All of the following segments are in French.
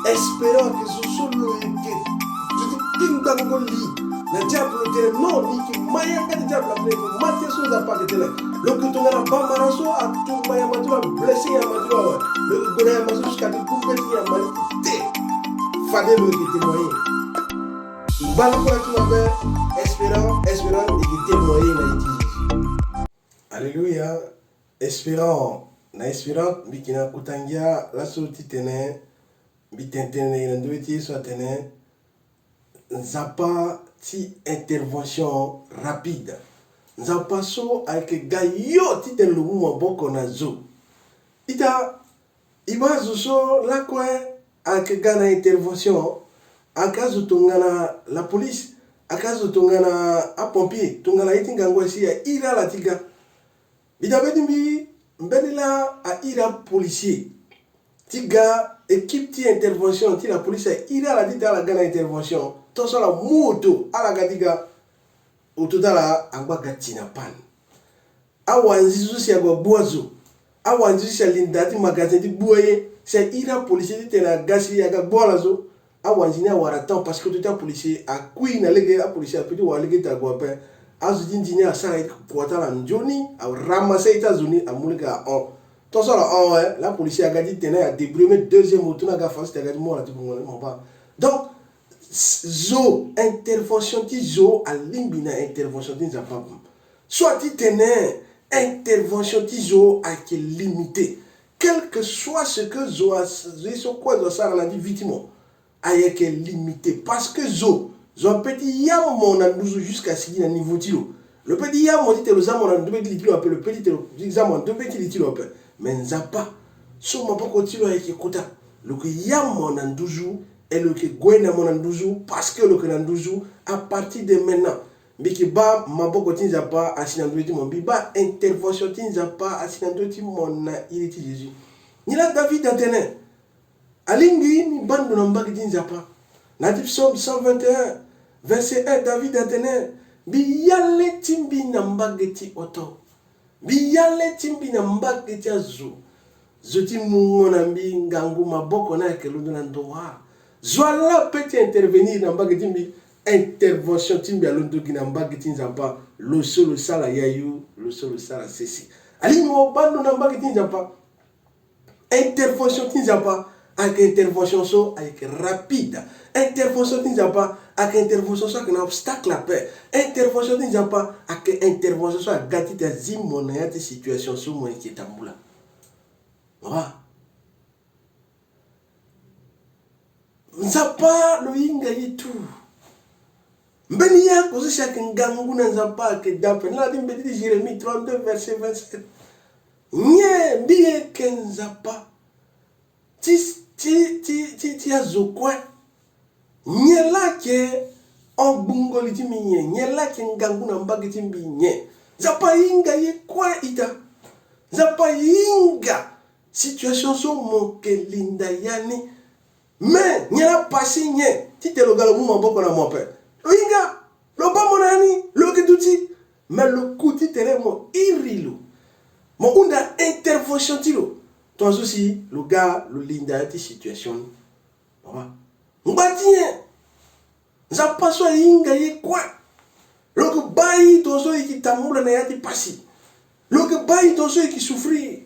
espérant que ce soit le diable non, ni qui maya que le diable appelé que maté sur la part de télé. Le que ton gars pas maraso à tout maya matou blessé à matou. Le gars matou jusqu'à des coups de malité. Fallait le qui témoigner. Bala pour tout avec espérant et qui témoigner na Jésus. Alléluia. Espérant bikina kutangia la sorti tene bitentene na ndweti so tene nzapa ti intervention rapide nzapa so avec gayo ti ten lumu maboko na zo ita ibazo so la kwe avec gana intervention akazo tongana la police akazo tongana a pompier tongana itinga ngwasi ya ira la tiga bidabedimbi mbenila a ira policier tiga équipe ti intervention ti la police a ira la dita la gana intervention to so la moto ala gadiga utudala angba gatina pan awanzi zusi agwa boazo awanzi zusi lindati magazin di boye c'est ira policier ti tena gasi aga bola zo awanzi ni awara temps parce que tout policier a kui na lege a policier a petit wa lege ta gwa pe azudin dini a sa kwata la njoni a ramasser États-Unis a mulika on to so la la police a gadi tena a débrumé deuxième moto na ga face ta gadi mo la tu mon pas donc zo intervention ti zo a limbina intervention ti zapa soit ti tena intervention ti zo a qui limité quel que soit ce que zo a zo quoi zo ça la dit victime a qui limité parce que zo petit yam mon andouzo jusqu'à ce qu'il niveau tilo le petit yam on dit le zam on a deux petits tilo appelle le petit exam on deux petits tilo appelle mais nzapa so ma poko tilo avec kota le que yam mon andouzo et le que goena mon andouzo parce que le que andouzo à partir de maintenant mais qui ba ma poko tinzapa asinandouti mon biba intervention tinzapa asinandouti mon na iriti Jésus ni la David antenne alingi ni bande no mbaki tinzapa natif Psaume 121 verset 1 David antenne biyale timbi na mbageti oto biyale timbi na mbageti azu zoti mungona mbi ngangu maboko na kelundo na ndoa zwala peut intervenir na mbageti mbi intervention timbi alondo ki na mbageti nzapa lo solo sala yayu lo solo sala sesi ali mo bando na mbageti nzapa intervention tinzapa avec intervention so avec rapide intervention tinzapa avec intervention so avec un obstacle à paix intervention tinzapa avec intervention so avec gati ta zimona ya te situation so mo ki tambula wa nzapa lo inga yitu mbeni ya ko se chaque ngangu na nzapa ke dape na di mbedi Jérémie 32 verset 27 nye biye ke nzapa ti azokwa nyela ke ogbungoli ti minye nyela ke ngangu na mbagi ti minye zapa inga ye kwa ita zapa inga situation so mo ke linda yani mais nyela pasi nye ti te lo galo mu maboko na mope lo inga lo ba monani lo ke tuti mais le coup ti tere mo irilo mo unda intervention ti lo toi aussi le gars le linda ti situation wa ngbatien za paso inga ye kwa lo que bayi to so ki tamula na yati pasi lo que bayi to so ki souffrir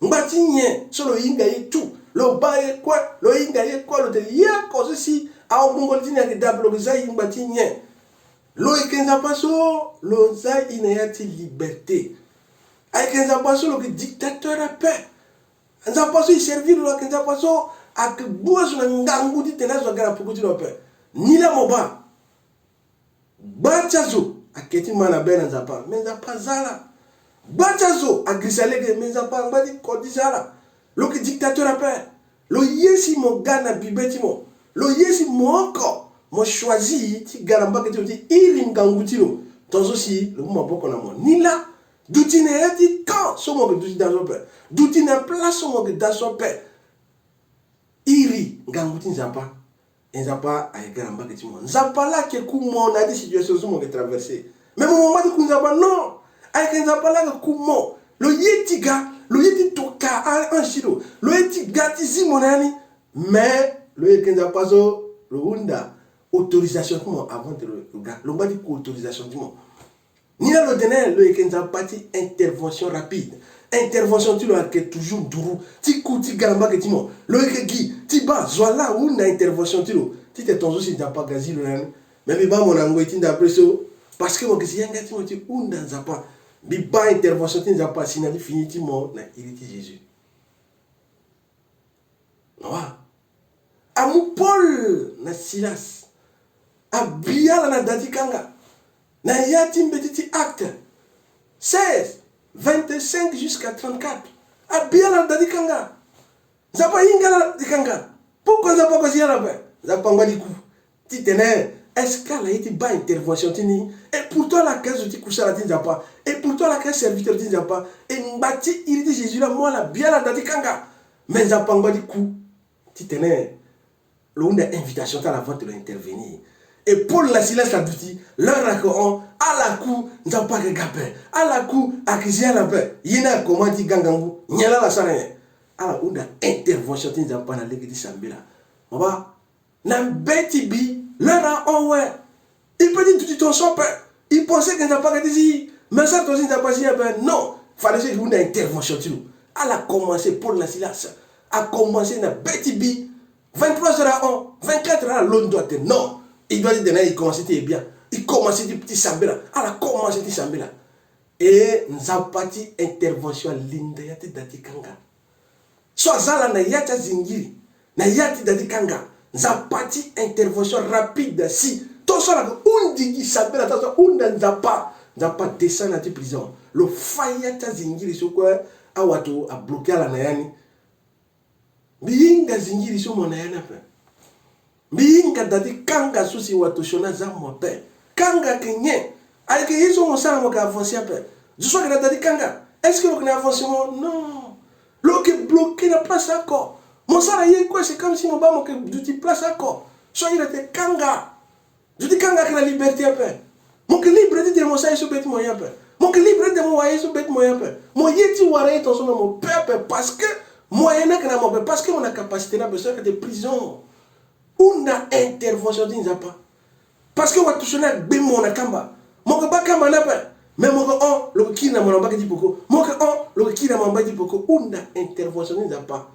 ngbatien so lo inga ye tout lo bayi kwa lo inga ye kwa lo te ya ko si a o mongol ti na ke dablo za ngbatien lo ikenza paso lo za ina yati liberté ay kenza paso lo que dictateur a paix nza paso i servir lo que nza paso ak bozo na ngangu di tenazo gara pukuti lo pe ni la moba bachazo aketi mana bena nza pa menza pazala bachazo agrisalege menza pa ngadi kodizala lo que dictateur a paix lo yesi mo gana bibeti mo lo yesi moko mo choisi ti garamba ke ti iri ngangu ti lo tonzo si lo mo boko na mo ni la d'outine yati quand somo que douti dans son père d'outine place somo que dans son père iri nganguti nzapa nzapa ay garamba que timo nzapa la ke kumo na des situations somo que traverser mais mon moment de kunzapa non ay nzapa la ke kumo lo yetiga lo yeti toka en shiro lo yeti gati zimonani mais le kenza paso le Honda autorisation avant de le gars le dit autorisation ni là le dernier le kenza parti intervention rapide intervention tu l'as que toujours duru ti kuti galamba que tu mo le que gi ti ba zola une intervention tu lo ti te tonzo si pas gazi le mais ba mon ango ti d'après so parce que moi que si yanga ti mo ti unda zapa bi ba intervention ti zapa si na fini ti mo na iriti Jésus non amu Paul na Silas abia na dati kanga na yati mbetiti acte 16 25 jusqu'à 34 abia na dati kanga zapa ingala di kanga pourquoi zapa ko si ala ba zapa ngadi ku ti tene est-ce qu'elle a été bas intervention tini et pourtant la case ti kusala ti zapa et pourtant la case serviteur ti zapa et mbati il dit Jésus là moi la bien la dati kanga mais zapa ngadi ku ti tene l'une invitation à la vente de l'intervenir. Et Paul la Silas a dit, leur accord, à la coup, nous n'avons pas de gapé, à la coup, à qui j'ai la paix, il y a comment dit gangangu, il y a la sarine. Alors, on a intervention, nous n'avons pas la ligue de Sambila. Maman, n'a bêti bi, leur a ouais. Il peut dire tout ton chope, il pensait qu'il n'a pas dit, mais ça, toi, il n'a pas dit, non, il fallait que nous ayons intervention. Elle a commencé, Paul la Silas, a commencé, n'a bêti bi. 23 heures à 1, 24 heures à l'autre doit être non. Il doit dire il commence à être bien. Il commence à être petit sambela. Elle a commencé à être sambela. Et nous avons parti intervention linda yati dati kanga. Soit zala na yata zingiri. Na yati dati kanga. Nous avons parti intervention rapide si. Tout ça là, on dit qu'il sambela. On n'a pas descendre à la prison. Le fayata zingiri sur quoi a watu a bloqué la nayani. Biinga zingiri so mona yana pe biinga dadi kanga susi watu shona za mo pe kanga kenye alike hizo mo sana mo ka avancer pe je sois que dadi kanga est-ce que on a avancé non lo que bloqué la place encore mon sara yé quoi c'est comme si mon ba mo que du place encore soit il était kanga je dis kanga que la liberté pe mon que libre de mo sa so bet mo ya pe mon que libre de mo wa so bet mo ya pe mo yeti wara to so mo pe parce que moyen parce que on a capacité là besoin de prison on a intervention d'inza pas parce que on touche na bemo na kamba moko ba kamba na pa mais moko on le qui na mona ba di poko moko on le qui na mona ba di poko on a intervention d'inza pas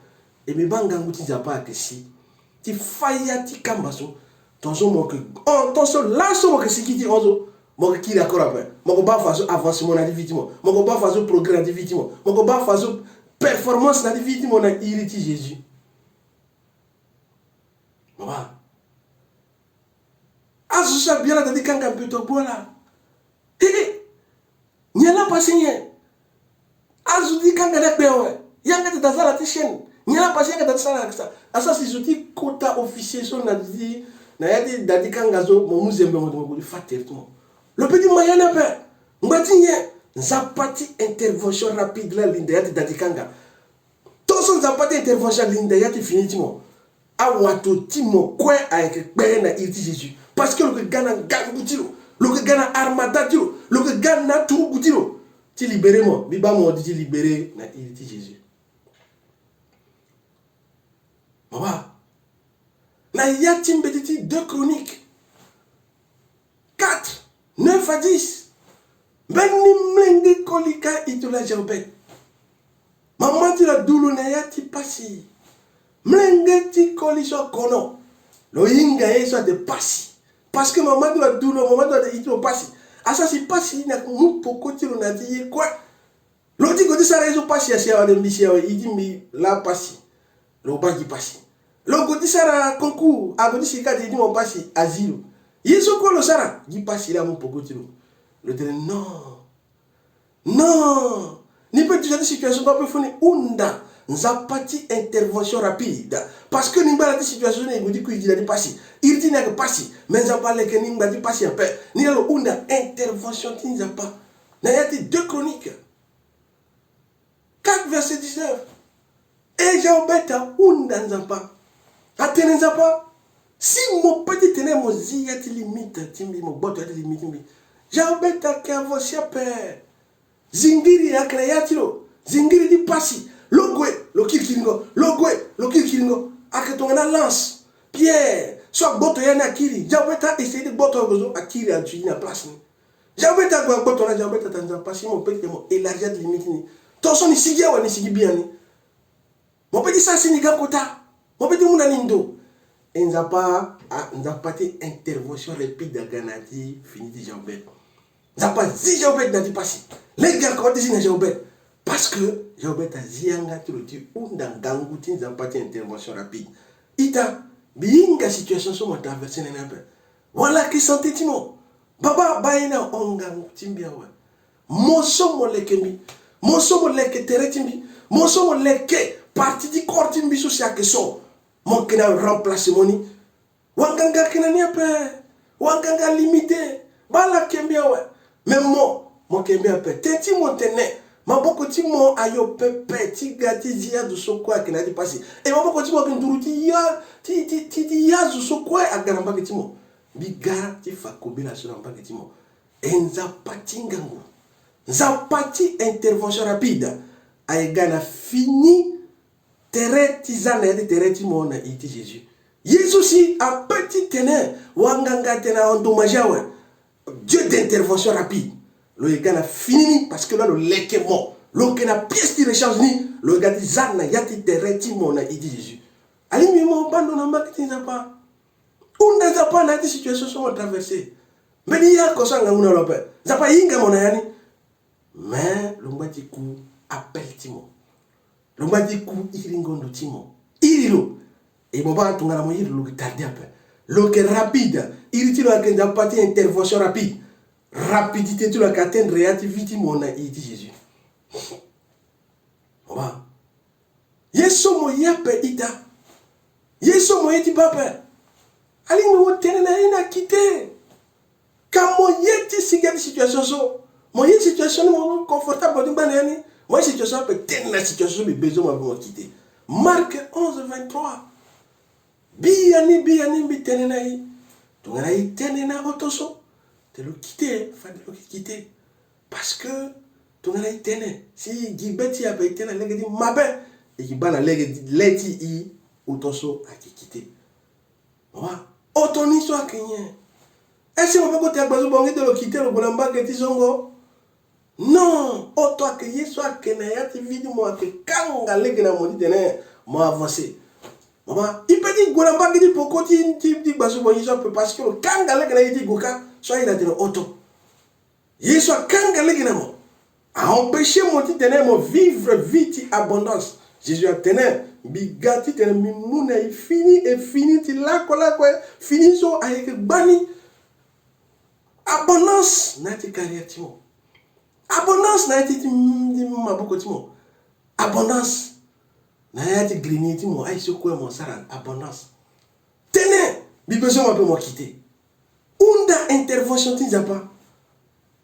et me banga nguti za pas que si ti faya ti kamba so tonso moko on tonso la so moko si ki ti onzo moko ki d'accord après moko ba faso avancement na victime moko ba faso progrès na victime moko ba faso performance dans la vie de mon irrité Jésus. Maman. Azusa bien la dit kanga plutôt bola. N'y a la pas signé. Azu dit kanga de bewe. Yanga de dazala tishen. N'y a la pas signé de ça ça. Asa si joti quota officier son na dit na yadi dadi kanga zo mo muzembe mo ko fater tout. Le petit moyen na pe. Ngatinye Zapati intervention rapide là l'indéyati dadikanga. Tous son zapati intervention l'indéyati finitivement. A watu timo kwe avec kwe na irti Jésus. Parce que le gana gangutilo, le gana armada tilo, le gana tout goutilo. Ti libéré moi, biba mo dit libéré na irti Jésus. Maman. Na yati mbetiti 2 Chroniques 4 9 à 10. Beni mlenge kolika itula jobet. Maman ti la doulou na yati pasi. Mlenge ti kolisho kono. Lo inga yeso de pasi. Parce que maman ti la doulou, maman ti la itula pasi. Asa si pasi na mupoko ti lo na ti quoi. Lo ti ko ti sara yeso pasi asia wa de mbisi ya iti mi la pasi. Lo ba ki pasi. Lo ko ti sara concours, a ko ti sika ti mo pasi azilo. Yeso ko lo sara, di pasi la mupoko ti lo. Le dit non. Non. Ni peut dire des situations pas plus fondées. Unda. Nous avons parti intervention rapide. Parce que nous avons des situations où il a dit passer. Il dit qu'il a passé. Mais nous avons parlé que nous avons dit passer un peu. Nous avons une intervention qui nous a pas. Nous avons 2 Chroniques. 4 verset 19. Et j'ai embêté Unda nous a pas. Attendez nous a pas. Si mon petit ténèbre mon zia ti limite, timbi mon botte ti limite. Jambeta kavosia pe zingiri ya kreatilo zingiri di pasi logwe lo kilkilingo logwe lo kilkilingo akatonga na lance Pierre, soit boto yana akiri. J'avais essayé de boto akiri à tuer na place. J'avais ta boto na j'avais ta tanza passer mon petit mon élargir de limite ni. Tonson ni sigi wa ni sigi bien ni. Mon petit ça c'est ni gakota. Mon petit mon anindo. Et n'a pas intervention rapide à Ganati fini de Jambet. N'a pas dit Jambet n'a dit pas si. Les gars quand ils disent Jambet parce que Jambet a zianga tu le dis ou dans gangouti n'a pas intervention rapide. Ita binga situation sur mon traversée n'a pas. Voilà qui santé timo. Baba baina ongang timbia wa. Moso mo lekemi. Moso mo leke teretimbi. Moso mo leke parti di corps timbi sous chaque son. Mon kena remplace moni. Wanganga kena ni ape. Wanganga limité. Bala kembia we. Même mon kembia ape. Tenti mon tene. Maboko ti mon ayo pepe. Ti gati zia du sokwa kena di pasi. E maboko ti mon kinduru ti ya. Ti ya du sokwa agaramba ke ti mon. Biga ti fakobi la suramba ke ti mon. Enza pati ngangu. Nza pati intervention rapide. Aegana fini. Terre tisane de terre timona iti Jésus. Jésus si a petit ténè wanganga tena endommagé ouais. Dieu d'intervention rapide. Le gars a fini parce que là le leke mort. Le gars a pièce de rechange ni le gars dit zana yati terre timona iti Jésus. Ali mi mo bando na marketing za pas. Unda za pas na ti situation sont traversée. Mais il y a ko sanga nguna lope. Za pas yinga mona yani. Mais le ngati ku appelle timo. Le madi ku iringondo timo irilo et bon ba tungala mo irilo tarder peu lo que rapide iritilo akenda pati intervention rapide rapidité tu la atteindre réactivité mona iti Jésus ba yeso mo yape ita yeso mo yeti papa ali mo tenena ina quitter quand mo yeti sigati situation so mo yeti situation mo confortable d'banani. Moi, situation peut-être la situation, mais besoin de quitter. Marc 11, 23. Biani, bitenenai. Tu n'as tenena otoso. Tu le quitter, faut le quitter. Parce que tu n'as tené. Si Gibeti a été tené, il dit ma belle. Et qui bana leti i otoso a quitter. Voilà. Otoni soit kenyen. Est-ce qu'on peut te bazo bongi de le quitter le bonamba que tu zongo? Non, auto que yeso akenaya ti vidi mo ke kanga legena mo di tene mo avancer. Maman, il peut dire golamba que di poko ti basu bo yeso parce que kanga legena yiti goka so il a tene auto. Yeso kanga legena mo a empêché mo ti tene mo vivre vite abondance. Jésus a tene bigati tene mimuna il fini ti la kola ko fini so avec bani abondance na ti carrière ti mo. Abondance na yati maboko timo. Abondance na yati grigné timo. Aïe ce quoi mon saran abondance. Tenez, bi besoin un peu moi quitter. Unda intervention ti zapa.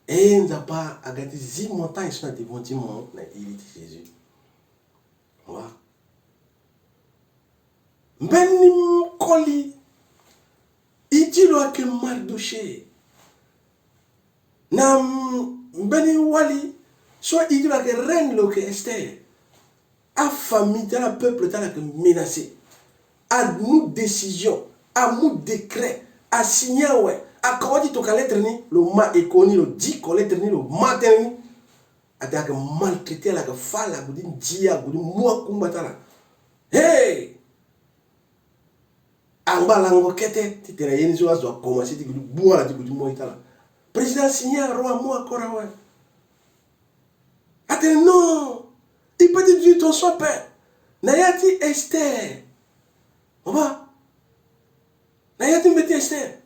Et nzapa agati zi montagne sur na devant timo na iriti Jésus. Wa. Mbeni koli. Itilo ake Mardoché. Nam Mbeni wali, soit il dit que reine le que Esther, a famille, dans le peuple, dans le menacé, a nous décision, a nous décret, a signé, ouais, a comment dit que lettre ni, le ma éconi, le dit que lettre ni, le matin ni, a dit que maltraité, la que fa, la que dit dia, que dit moi combattant. Hey! Amba lango kete, tu te réunis sur la zone, commencer, tu dis bois, tu dis moi, itala. Président signé un roi, moi, encore, attends, non, il peut dire ton soin, père. Nayati Esther. Maman, Nayati Mbeti Esther.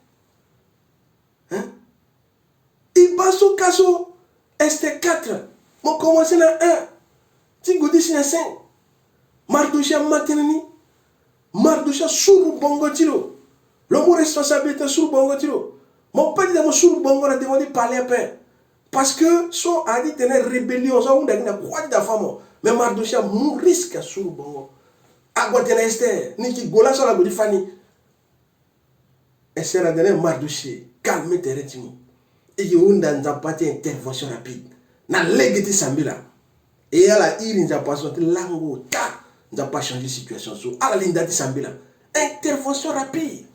Hein? Il passe au caso Esther 4. Mon commencé dans 1. Tu goudis dans 5. Mardoché matinani. Mardoché sur bongo tiro. L'homme responsabilité sur bongo tiro. Mon père dit sur bongo a demandé parler à père. Parce que so a dit tener rébellion, ça on a quoi de femme. Mais Mardoché mon risque sur bongo. Agua tena Esther, ni qui gola sur la body Fanny. Esther a donné Mardoché, calme tes rythmes. Et il y a une intervention rapide. Na légité sambila. Et elle a il n'a pas sorti lango ta n'a pas changé situation so. Ala linda ti sambila. Intervention rapide.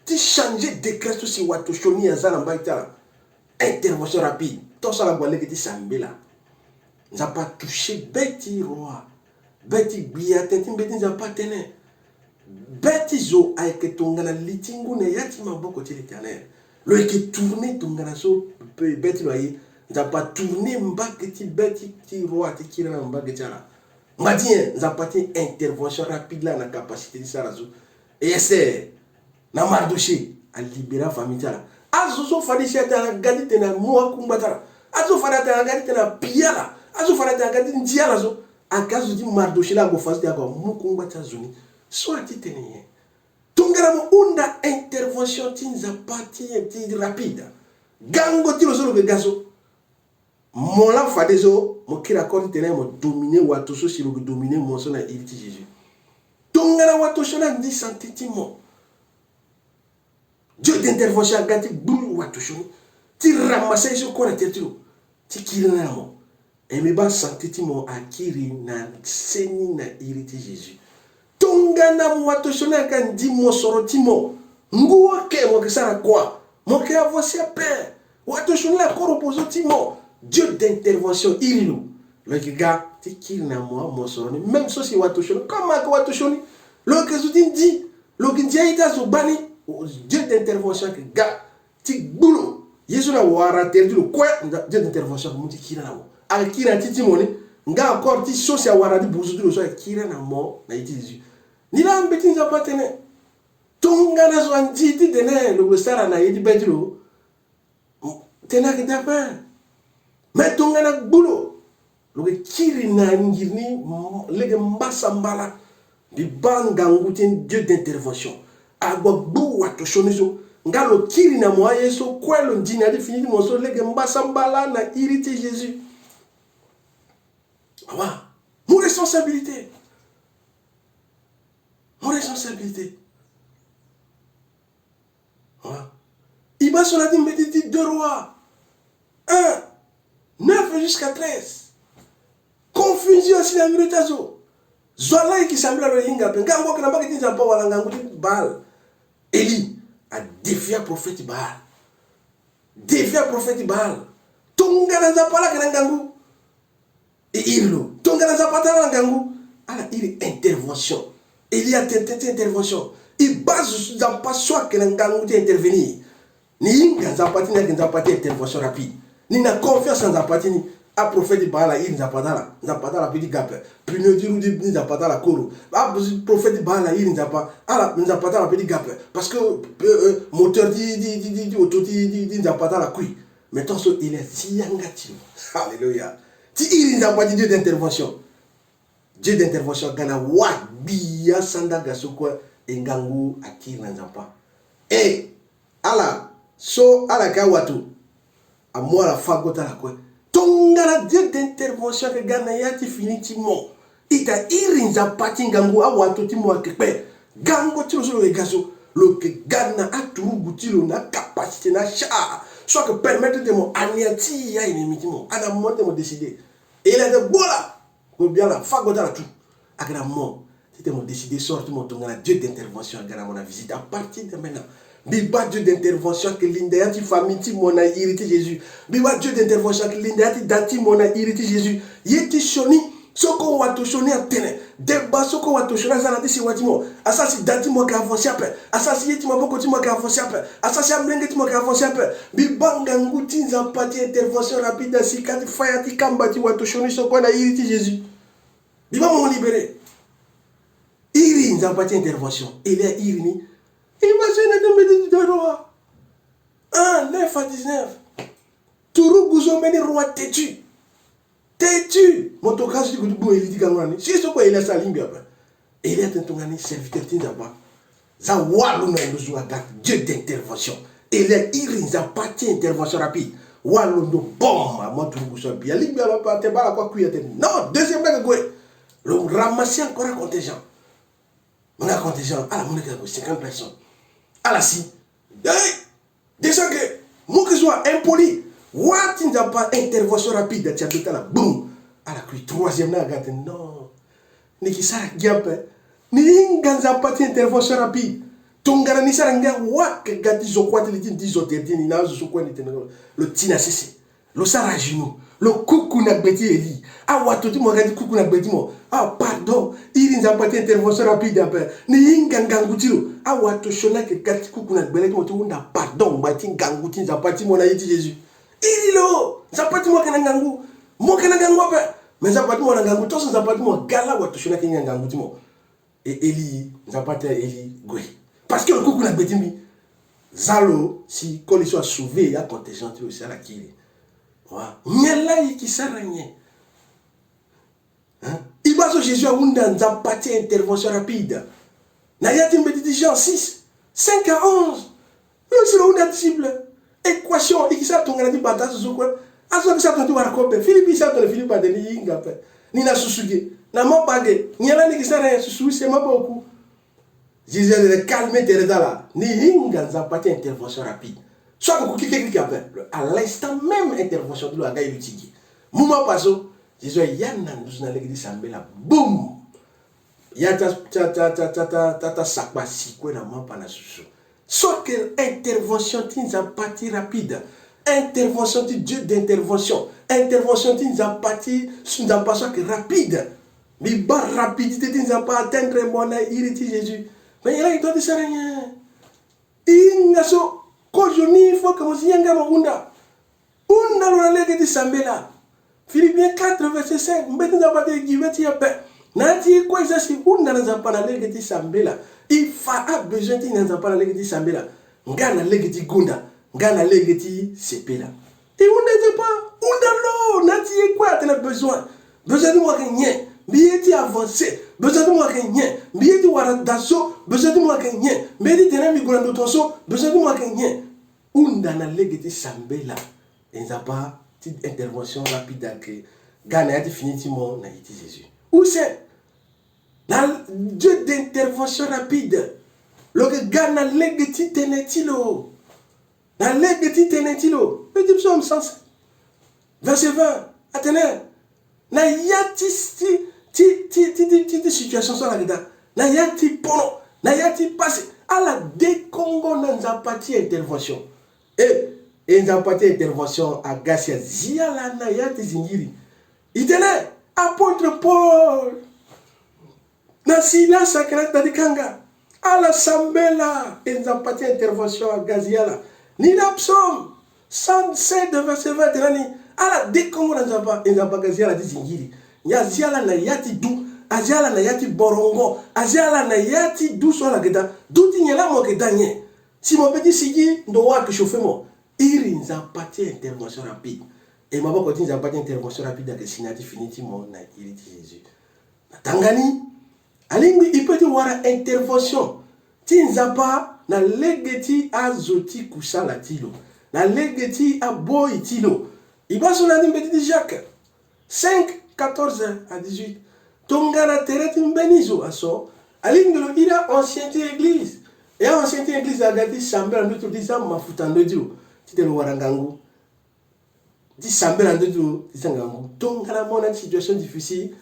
Tu changes de décret sur Wato Shoni Azana Baitala. Intervention rapide. Tout ça, la voile que tu s'ambela. N'a pas touché Betty Roi. Betty Biatin, Betty n'a pas tenu. Betty Zo a été tongana litingu ne yati maboko l'éternel. Le qui tourné tongana so Betty loyer. N'a pas tourné mbaketi Betty Roi te kira mbaketi ala. M'a dit, n'a pas une intervention rapide là, la capacité de ça. Et c'est na Mardoché à libérer la famille là. Azo fadi chata na gadi tena moa kumbatara. Azo fada tena gadi tena piala. Azo fada tena gadi ndiala zo. Akazo di Mardoché la go fasi ya go mu kumbata zoni. Soit ti tenye. Tongara mo unda intervention tinza parti ti rapide. Gango ti lo solo ke gazo. Mola fadezo mo kira kodi tena mo dominer wato so si lo dominer mo so na iriti Jésus. Tongara wato so na ndi sentiment. Dieu d'intervention a gâté boum ou à toucher. Tu ramasses ce qu'on a tête. Tu kills na mo. Et me bas santé ti mo akiri na seni na iriti Jésus. Tonga na mo toucher na kan di mo soroti mo. Ngua ke mo ke sara quoi? Mo ke avancé père. Ou toucher na ko reposo ti mo. Dieu d'intervention irilu. Le gars ti kill na mo soroni. Même so si wa toucher. Comment ko wa toucher? Le que je dis, le que dia ita zo bani. Dieu d'intervention que gars ti boulot yesu na wara terdi le quoi Dieu d'intervention mo ti kira na mo al kira ti moni nga encore ti so sia wara di buzu di so kira na mo na iti Jésus ni la mbeti za patene tonga na so anti ti tene le sara na yidi bedro tena ki dapa mais tonga na boulot le kiri na ngirni lege mbasa mbala di banga ngutin Dieu d'intervention agwa bu wato shonizo ngalo kiri na mwa yeso kwelo njini adi finiti monso lege mbasa mbala na iriti Jésus. Awa, mon responsabilité. Mon responsabilité. Awa. Iba son a dit méditer 2 rois. 1, 9 jusqu'à 13. Confusion si la minutazo. Zola qui semble le hinga. Ngango kana baki tinza pa wala ngango ti bal. Élie a défié le prophète Baal. Défié le prophète Baal. Tongana zapala kanangangu. Et irlo. Tongana zapata nangangu. Alors il est intervention. Élie a tenté intervention. Il base dans pas soit kanangangu d'intervenir. Ni inga zapati na zapati intervention rapide. Ni na confiance en zapati ni. A prophète Baal il zapata la petit gap. Puis ne dire ni zapata la koro. A prophète Baal il zapata ala zapata la petit gap parce que moteur di auto di zapata la kui. Mais tant so il est si yangati. Alléluia. Ti il zapata Dieu d'intervention. Dieu d'intervention gana wa biya sanda gasoko engangu akira nzapa. Eh ala so ala ka watu. A moi la fagota la quoi. Tongara Dieu d'intervention que gana yati finitivement. Ita irinza pati ngangu awato timo akekpe. Gango tilo solo le gazo. Lo que gana aturu gutilo na capacité na cha. Soit que permettre de mon anéanti ya inimitimo. Ana monte mo décider. Et il a de bola. Ko bien la fagoda la tout. Agara mo. C'était mon décider sortir mon tongara Dieu d'intervention gana mon visite à partir de maintenant. Biba Dieu d'intervention que l'indéati famille ti mona iriti Jésus. Biba Dieu d'intervention que l'indéati dati mona iriti Jésus. Yeti shoni soko wato shoni atene. Deba soko wato shoni zana disi watimo. Asasi dati mo ka avancer après. Asasi yeti mo boko ti mo ka avancer après. Asasi amlenge ti mo ka avancer après. Biba ngangu ti nzapati intervention rapide si kati fire ti kamba ti wato shoni soko na iriti Jésus. Biba mo libéré. Iri nzapati intervention. Il est irini. Imaginez de méditer de roi. 1, 9 à 19. Tourou gouzo meni roi têtu. Têtu. Motokazi du goudou il dit gangani. Si ce quoi il a sa ligne après. Il est un tongani serviteur d'abord. Ça walou na besoin d'agat Dieu d'intervention. Il est irinza parti intervention rapide. Walou no bomba moi tourou gouzo bien ligne pas te bala quoi cuire. Non, deuxième blague quoi. Le ramasser encore un contingent. On a un contingent à la monnaie 50 personnes. À la si, déjà que moi que soit impoli, what il n'y a pas intervention rapide, tu as la boum, à la cuit troisième là, non, ni qui s'arrête gap, Ni nzapati intervention rapide. Tongara ni saranga wak gati zokwati litin dizoteti ni na zokwani tenero. Le tina sisi. Le sarajino. Le kuku na beti eli. Ah watoti mo gati kuku na beti mo. Ah pardon. Il nzapati intervention rapide après. Ni ngangutiro. Ah wato shona ke gati kuku na beti mo tu na pardon bati nganguti nzapati mo na yiti Jésus. Il lo nzapati mo kana ngangu. Mo kana ngangu après. Mais nzapati mo na ngangu to nzapati mo gala wato shona ke nganguti mo. Et Eli, nzapati Eli gwe. Parce que le coucou n'a pas mis. Zalo, si quand il soit sauvé, il y a contingent aussi à la kiri. Il y a là qui s'arrête. Il va sur Jésus à Wunda, nzapati intervention rapide. Na yati mbedi Jean 6, 5 à 11. C'est le Wunda disciple. Équation, et qui s'est tourné à dire bataille sur quoi. À ce que ça tombe à la copie. Philippe, ça tombe Philippe à Denis Yinga. Ni na susuge. Na ma bagé. Ni ala ni qui s'arrête susu, c'est ma beaucoup. Jésus a calmé tes retards là. Ni Yinga nzapati intervention rapide. Soit que quelqu'un qui appelle. À l'instant même, intervention de l'Oaga et l'Utigui. Mouma passo. Jésus a yann nous na l'église sambela. Boum! Yata sakba sikwe na mapa na susu. Soit que intervention tinzapati rapide. Intervention de Dieu d'intervention. Intervention tinzapati sunzapaswa que rapide. Mais bas rapidité tinzapa atteindre mon iriti Jésus. Mais il a dit ça rien. Il n'a so Kojoni faut que vous y ayez un Unda. Unda l'on a l'église sambela. Philippiens 4 verset 5. Mbeti nzapati giveti ya pe. Nati quoi ça si Unda nzapana l'église sambela. Il a besoin de nzapana l'église sambela. Ngana l'église gunda. Ngana l'église sepela. Et Unda nzapa. Unda lo. Nati quoi tu as besoin. Besoin de moi rien. Bieti avancé. Besoin de moi rien. Bieti waradaso. Besoin de moi rien. Bieti tenami gulando tonso. Besoin de moi rien. Unda na l'église sambela. Nzapa petite intervention rapide que Ghana a définitivement na été Jésus. Où c'est? Dans Dieu d'intervention rapide. Le Ghana l'égati tenetilo. Dans l'égati tenetilo. Le psaume 107. Verset 20. Attenez. Na yati ti situation sur la gada. Na yati pono. Na yati passé. À la décongo nanzapati intervention. Et nzapati intervention à Gassia Ziala na yati zingiri. Il tenait apôtre Paul. Na sila sakrat dadikanga. À la sambela. Et nzapati intervention à Gaziala. Ni la psaume 107 verset 20. À la décongo nzapati Gaziala di zingiri. Ya ziala na yati du. Aziala na yati borongo. Aziala na yati du sur la geda. Douti nyela mo ke danye. Si mon petit sigi ndo wa ke chauffer mo. Il nzapati intervention rapide. Et ma bako nzapati intervention rapide que sinati définitivement na iriti Jésus. Na Tangani alingi ipeti wara intervention. Tinzapa na legeti azoti kusala tilo. Na legeti aboy tilo. Ibaso na mbeti Jacques 5 14 à 18. Tongana tereti mbenizo aso. Alingelo ila ancienne église. Et ancienne église a gati sambela ndo tudisa mafutando dio. Tite lo warangangu. Di sambela ndo dio tisangangu. Tongana mona situation difficile.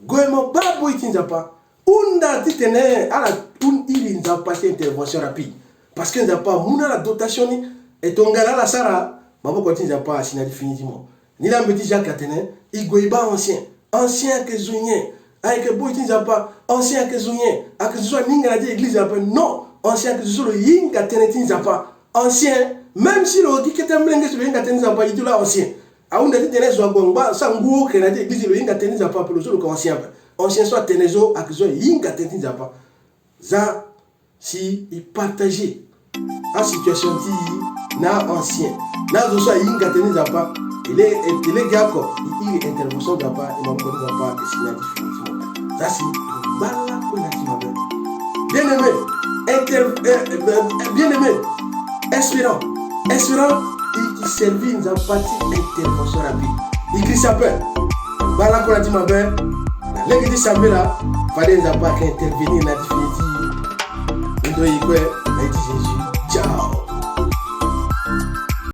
Goemo babo itinzapa. Unda titene ala tun ili nzapa intervention rapide. Parce que nzapa muna la dotation ni et tongana la sara babo ko tinzapa sina définitivement. Ni la mbeti Jacques atene igoiba ancien que zounien. Avec boy tinzapa ancien que zounien. A que ce soit ninga di église après non, ancien que ce soit le yinga tinzapa. Ancien même si le dit que tu aimes sur le yinga tinzapa il dit là ancien. A on dit tenez zo gongba sangu que na di église le yinga tinzapa pour le jour ancien. Ancien soit tenezo a que soit yinga tinzapa. Ça si il partageait en situation qui na ancien. Na zo soit yinga tinzapa. Il est gars quoi. Il est intervention d'apa et mon côté d'apa et signal définitivement. Ça c'est bala konatima. Bien aimé, bien aimé, espérant, il servit dans partie intervention rapide. Il crie sa peur. Bala konatima ben. L'église Sambela, fallait n'avoir qu'à intervenir dans la définitive. Il doit y quoi? Jésus. Ciao.